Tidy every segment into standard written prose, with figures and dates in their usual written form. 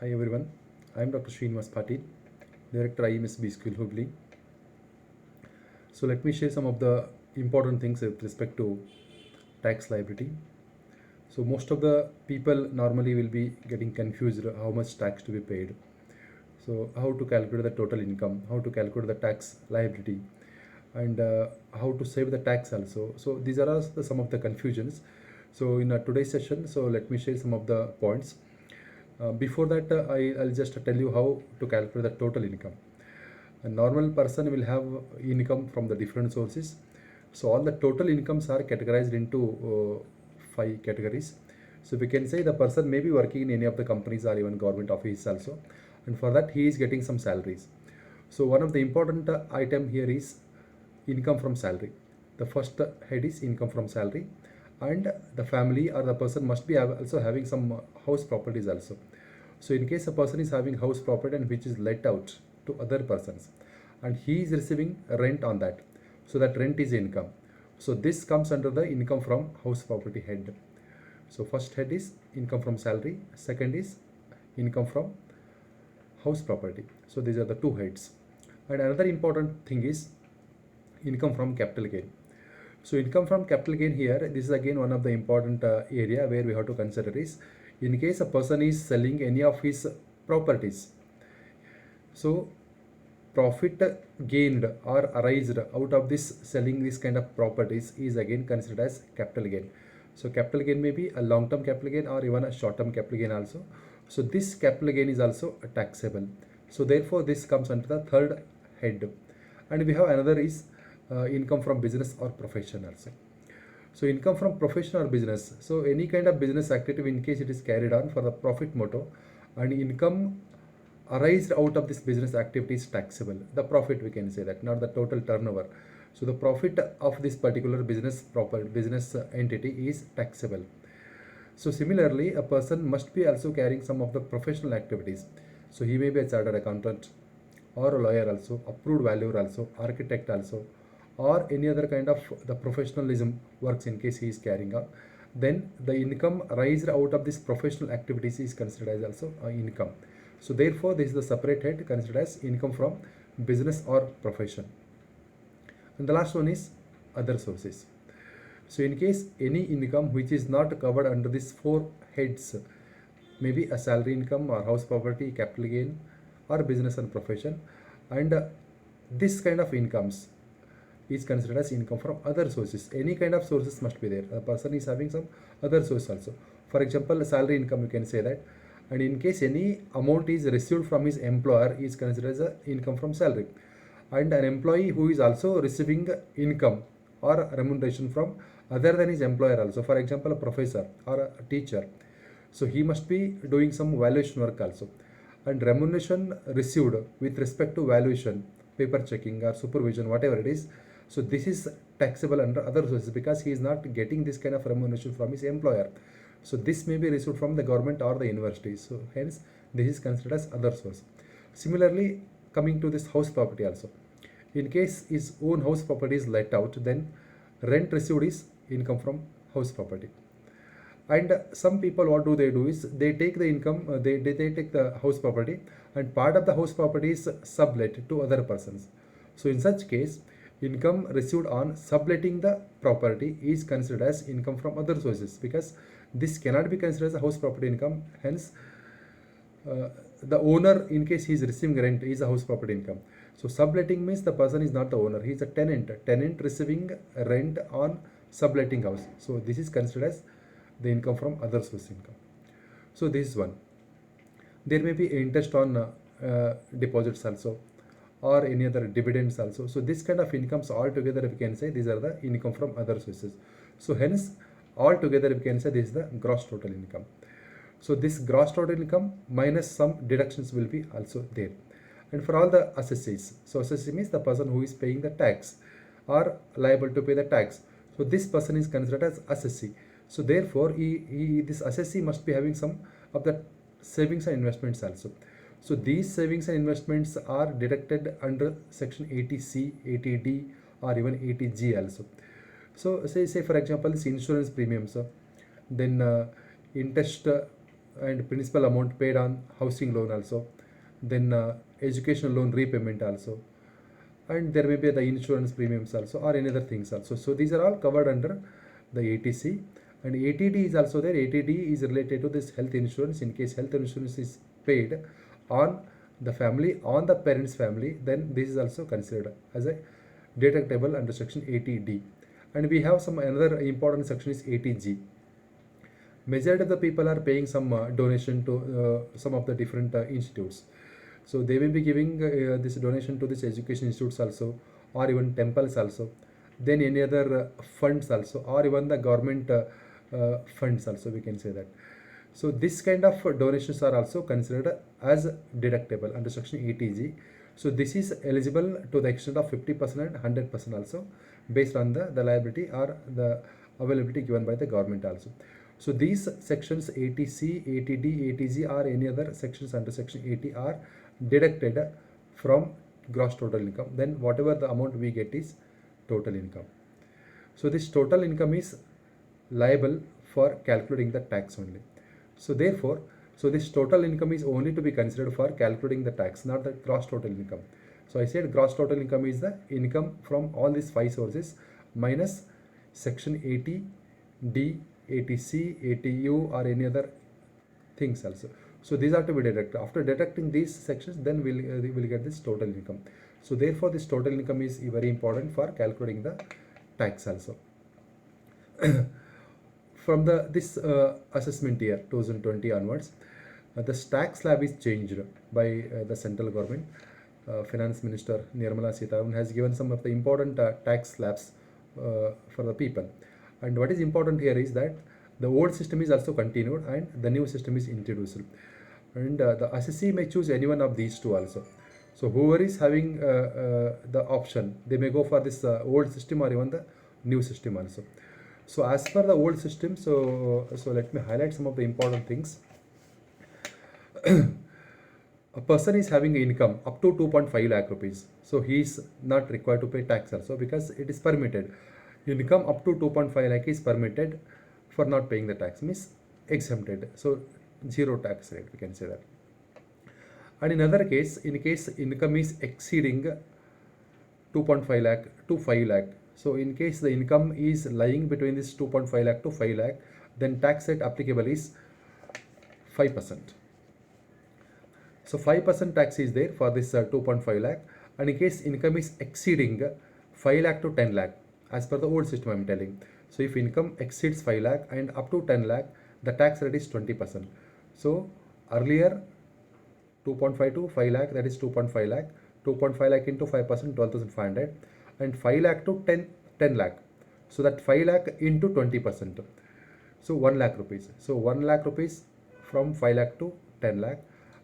Hi everyone, I am Dr. Srinivas Patil, Director IMS B School Hubli. So let me share some of the important things with respect to tax liability. So most of the people normally will be getting confused how much tax to be paid. So how to calculate the total income, how to calculate the tax liability, and how to save the tax also. So these are some of the confusions. So in today's session, so let me share some of the points. Before that, I'll just tell you how to calculate the total income. A normal person will have income from the different sources. So all the total incomes are categorized into five categories. So we can say the person may be working in any of the companies or even government office also, and for that he is getting some salaries. So one of the important item here is income from salary. The first head is income from salary, and the family or the person must be also having some house properties also. So in case a person is having house property and which is let out to other persons, and he is receiving rent on that, so that rent is income. So this comes under the income from house property head. So first head is income from salary, second is income from house property. So these are the two heads. And another important thing is income from capital gain. So income from capital gain here, this is again one of the important area where we have to consider is in case a person is selling any of his properties. So profit gained or arised out of this selling this kind of properties is again considered as capital gain. So capital gain may be a long-term capital gain or even a short-term capital gain also. So this capital gain is also taxable. So therefore this comes under the third head. And we have another is income from business or profession also. So income from profession or business. So any kind of business activity in case it is carried on for the profit motto, and income arised out of this business activity is taxable. The profit, we can say that, not the total turnover. So the profit of this particular business entity is taxable. So similarly, a person must be also carrying some of the professional activities. So he may be a chartered accountant or a lawyer also, approved valuer also, architect also, or any other kind of the professionalism works in case he is carrying out. Then the income arised out of this professional activities is considered as also income. So therefore, this is the separate head considered as income from business or profession. And the last one is other sources. So in case any income which is not covered under these four heads, maybe a salary income or house property, capital gain, or business and profession, and this kind of incomes is considered as income from other sources. Any kind of sources must be there. A person is having some other source also. For example, salary income, you can say that. And in case any amount is received from his employer is considered as a income from salary. And an employee who is also receiving income or remuneration from other than his employer also. For example, a professor or a teacher. So he must be doing some valuation work also. And remuneration received with respect to valuation, paper checking or supervision, whatever it is. So this is taxable under other sources because he is not getting this kind of remuneration from his employer. So this may be received from the government or the university. So hence this is considered as other source. Similarly, coming to this house property also. In case his own house property is let out, then rent received is income from house property. And some people, what do is they take the income, they take the house property, and part of the house property is sublet to other persons. So in such case, income received on subletting the property is considered as income from other sources because this cannot be considered as a house property income. Hence the owner, in case he is receiving rent, is a house property income. So subletting means the person is not the owner, he is a tenant receiving rent on subletting house. So this is considered as the income from other source income. So this is one. There may be interest on deposits also, or any other dividends also. So this kind of incomes all together we can say these are the income from other sources. So hence all together we can say this is the gross total income. So this gross total income minus some deductions will be also there. And for all the assessees, so assessee means the person who is paying the tax or liable to pay the tax. So this person is considered as assessee. So therefore, this assessee must be having some of the savings and investments also. So these savings and investments are deducted under section 80C, 80D, or even 80G also. So say for example, this insurance premiums, then interest and principal amount paid on housing loan also, then educational loan repayment also, and there may be the insurance premiums also or any other things also. So these are all covered under the ATC. And ATD is also there. ATD is related to this health insurance. In case health insurance is paid on the family, on the parent's family, then this is also considered as a deductible under section 80D. And we have some another important section is 80G. Majority of the people are paying some donation to some of the different institutes. So they will be giving this donation to this education institutes also, or even temples also, then any other funds also, or even the government funds also, we can say that. So this kind of donations are also considered as deductible under section 80G. So this is eligible to the extent of 50% and 100% also, based on the liability or the availability given by the government also. So these sections 80C, 80D, 80G or any other sections under section 80 are deducted from gross total income. Then whatever the amount we get is total income. So this total income is liable for calculating the tax only. So therefore, so this total income is only to be considered for calculating the tax, not the gross total income. So I said gross total income is the income from all these 5 sources minus section 80D, 80C, 80U or any other things also. So these are to be deducted. After deducting these sections, then we'll get this total income. So therefore, this total income is very important for calculating the tax also. From this assessment year 2020 onwards, the tax slab is changed by the central government. Finance Minister Nirmala Sitharaman has given some of the important tax slabs for the people. And what is important here is that the old system is also continued and the new system is introduced. And the assessee may choose any one of these two also. So whoever is having the option, they may go for this old system or even the new system also. So as per the old system, so let me highlight some of the important things. A person is having income up to 2.5 lakh rupees. So he is not required to pay tax also, because it is permitted. Income up to 2.5 lakh is permitted for not paying the tax, means exempted. So zero tax rate, we can say that. And in other case, in case income is exceeding 2.5 lakh to 5 lakh. So in case the income is lying between this 2.5 lakh to 5 lakh, then tax rate applicable is 5%. So 5% tax is there for this 2.5 lakh. And in case income is exceeding 5 lakh to 10 lakh, as per the old system I am telling. So if income exceeds 5 lakh and up to 10 lakh, the tax rate is 20%. So earlier 2.5 to 5 lakh, that is 2.5 lakh. 2.5 lakh into 5%, 12,500. And 5 lakh to 10 lakh. So that 5 lakh into 20%. So 1 lakh rupees. So 1 lakh rupees from 5 lakh to 10 lakh.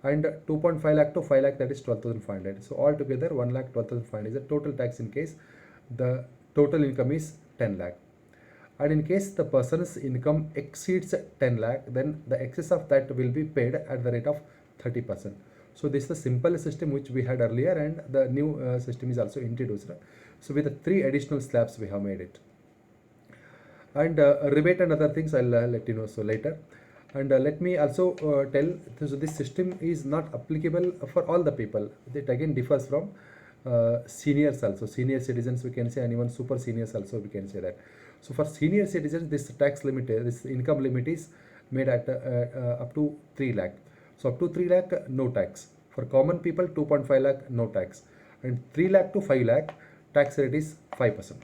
And 2.5 lakh to 5 lakh, that is 12,500. So altogether 1 lakh 12,500 is the total tax in case the total income is 10 lakh. And in case the person's income exceeds 10 lakh, then the excess of that will be paid at the rate of 30%. So this is the simple system which we had earlier, and the new system is also introduced. So with the 3 additional slabs we have made it. And rebate and other things I'll let you know so later. And let me also tell, so this system is not applicable for all the people. It again differs from seniors also, senior citizens we can say, and even super seniors also we can say that. So for senior citizens, this tax limit, this income limit is made at up to 3 lakh. So up to 3 lakh, no tax. For common people, 2.5 lakh, no tax. And 3 lakh to 5 lakh, tax rate is 5%.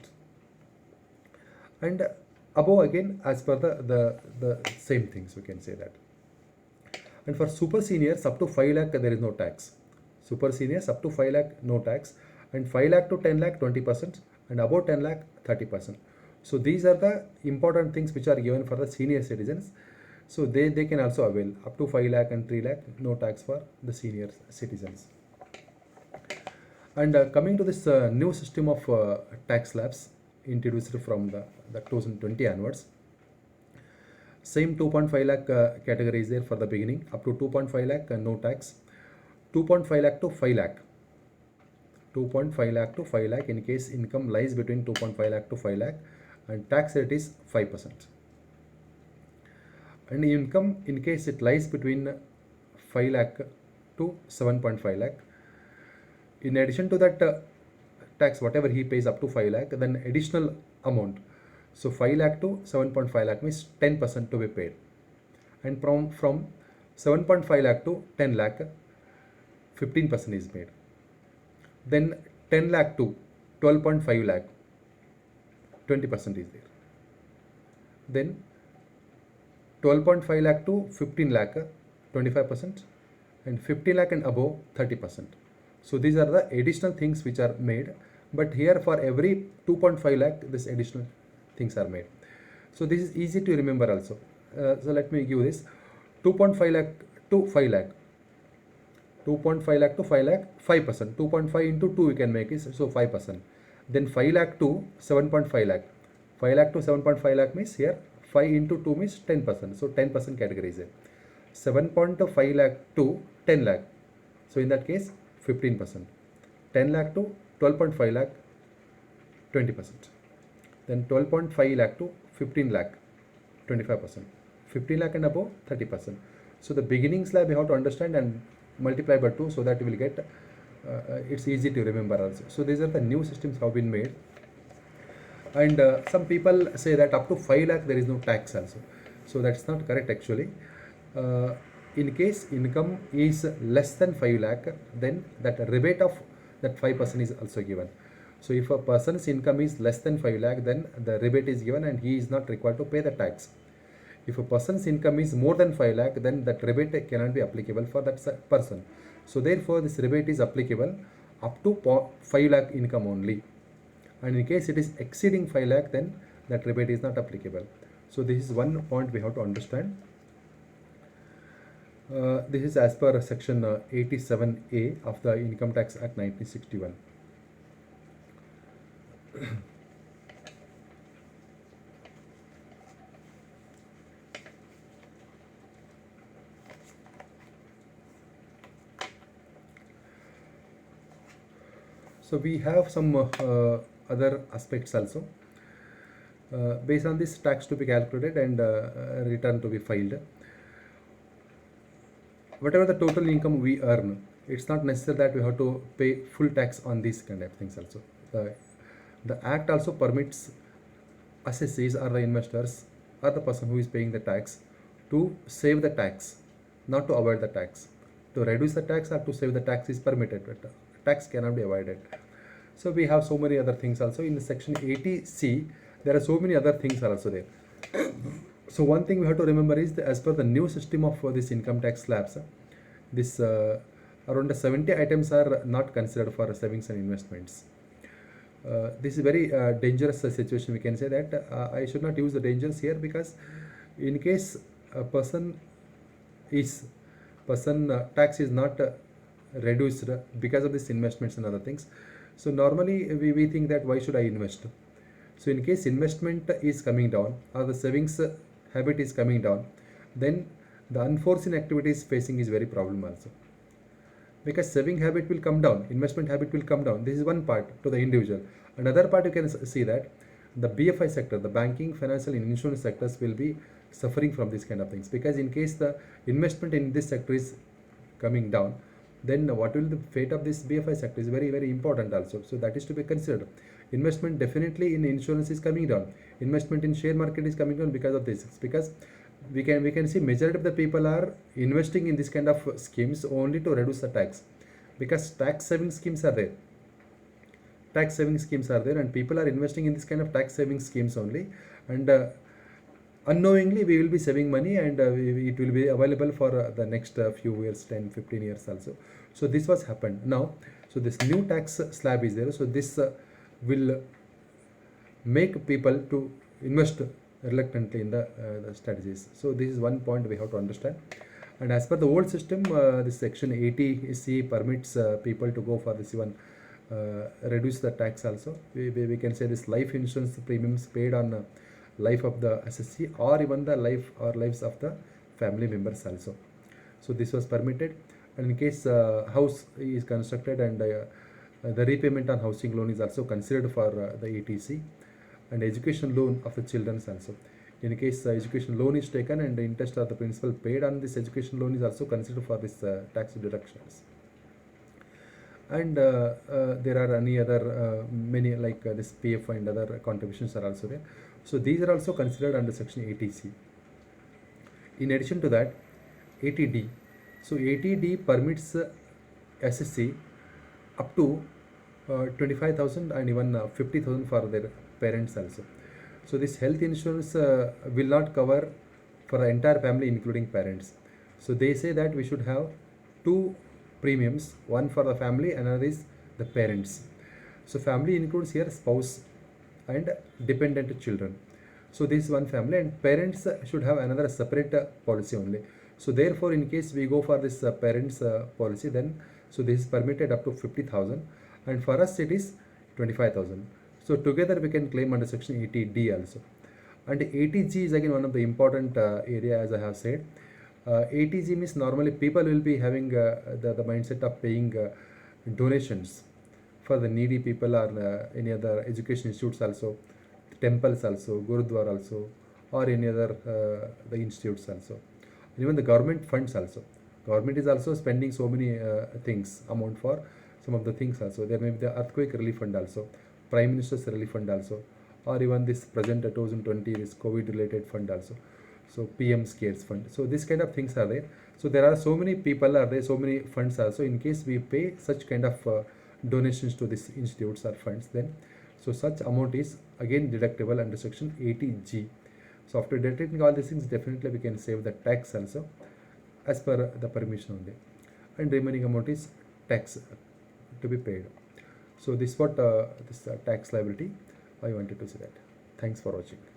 And above again, as per the same things, we can say that. And for super seniors, up to 5 lakh, there is no tax. Super seniors, up to 5 lakh, no tax. And 5 lakh to 10 lakh, 20%. And above 10 lakh, 30%. So these are the important things which are given for the senior citizens. So they can also avail up to 5 lakh and 3 lakh, no tax for the senior citizens. And coming to this new system of tax slabs introduced from the 2020 onwards. Same 2.5 lakh category is there for the beginning. Up to 2.5 lakh, no tax. 2.5 lakh to 5 lakh. 2.5 lakh to 5 lakh in case income lies between 2.5 lakh to 5 lakh, and tax rate is 5%. And income, in case it lies between 5 lakh to 7.5 lakh. In addition to that tax, whatever he pays up to 5 lakh, then additional amount. So 5 lakh to 7.5 lakh means 10% to be paid. And from 7.5 lakh to 10 lakh, 15% is made. Then 10 lakh to 12.5 lakh, 20% is there. Then 12.5 lakh to 15 lakh, 25%, and 50 lakh and above, 30%. So these are the additional things which are made. But here for every 2.5 lakh, this additional things are made. So this is easy to remember also. So let me give this 2.5 lakh to 5 lakh. 2.5 lakh to 5 lakh, 5%. 2.5 into 2 we can make it, so 5%. Then 5 lakh to 7.5 lakh. 5 lakh to 7.5 lakh means here 5 into 2 means 10%. So 10% category is there. 7.5 lakh to 10 lakh. So in that case 15%. 10 lakh to 12.5 lakh, 20%. Then 12.5 lakh to 15 lakh, 25%. 15 lakh and above, 30%. So the beginning slab you have to understand and multiply by 2, so that you will get it's easy to remember also. So these are the new systems have been made. And some people say that up to 5 lakh there is no tax also. So that's not correct actually. In case income is less than 5 lakh, then that rebate of that 5% is also given. So if a person's income is less than 5 lakh, then the rebate is given and he is not required to pay the tax. If a person's income is more than 5 lakh, then that rebate cannot be applicable for that person. So therefore this rebate is applicable up to 5 lakh income only. And in case it is exceeding 5 lakh, then that rebate is not applicable. So this is one point we have to understand. This is as per section 87A of the Income Tax Act 1961. So we have some other aspects also. Based on this, tax to be calculated and return to be filed. Whatever the total income we earn, it's not necessary that we have to pay full tax on these kind of things also. The Act also permits assessees or the investors or the person who is paying the tax to save the tax, not to avoid the tax. To reduce the tax or to save the tax is permitted, but tax cannot be avoided. So we have so many other things also. In section 80C, there are so many other things are also there. So one thing we have to remember is that as per the new system of this income tax slabs, this around 70 items are not considered for savings and investments. This is very dangerous situation. We can say that I should not use the dangers here, because in case a person tax is not reduced because of these investments and other things. So normally we think that why should I invest? So in case investment is coming down or the savings habit is coming down, then the unforeseen activities facing is very problem also. Because saving habit will come down, investment habit will come down. This is one part to the individual. Another part you can see that the BFI sector, the banking, financial and insurance sectors will be suffering from these kind of things, because in case the investment in this sector is coming down, then what will the fate of this BFI sector is very, very important also. So that is to be considered. Investment definitely in insurance is coming down. Investment in share market is coming down because of this. Because we can see majority of the people are investing in this kind of schemes only to reduce the tax, because tax saving schemes are there. Tax saving schemes are there and people are investing in this kind of tax saving schemes only, and unknowingly we will be saving money, and it will be available for the next few years, 10-15 years also. So this was happened now. So this new tax slab is there. So this will make people to invest reluctantly in the strategies. So this is one point we have to understand. And as per the old system, this section 80C permits people to go for this one, reduce the tax also. We can say this life insurance premiums paid on life of the assessee, or even the life or lives of the family members also. So this was permitted. And in case house is constructed, and the repayment on housing loan is also considered for the ETC, and education loan of the children also. In case education loan is taken and the interest or the principal paid on this education loan is also considered for this tax deductions. And there are any other many like this PF and other contributions are also there. So these are also considered under section 80C. In addition to that, 80D. So 80D permits SSC up to 25,000 and even 50,000 for their parents also. So this health insurance will not cover for the entire family including parents. So they say that we should have two premiums, one for the family, another is the parents. So family includes here spouse and dependent children. So this is one family, and parents should have another separate policy only. So therefore, in case we go for this parents policy, then so this is permitted up to 50,000, and for us it is 25,000. So together we can claim under section 80D also. And 80G is again one of the important area, as I have said. 80G means normally people will be having the mindset of paying donations for the needy people or any other education institutes also, temples also, Gurudwara also, or any other the institutes also. Even the government funds also. Government is also spending so many things, amount for some of the things also. There may be the earthquake relief fund also, Prime Minister's relief fund also, or even this present 2020 this COVID related fund also. So PM Cares fund. So this kind of things are there. So there are so many people are there, so many funds also. In case we pay such kind of donations to these institutes or funds, then so such amount is again deductible under section 80G. So after deducting all these things, definitely we can save the tax also as per the permission only, and remaining amount is tax to be paid. So this what this tax liability I wanted to say that. Thanks for watching.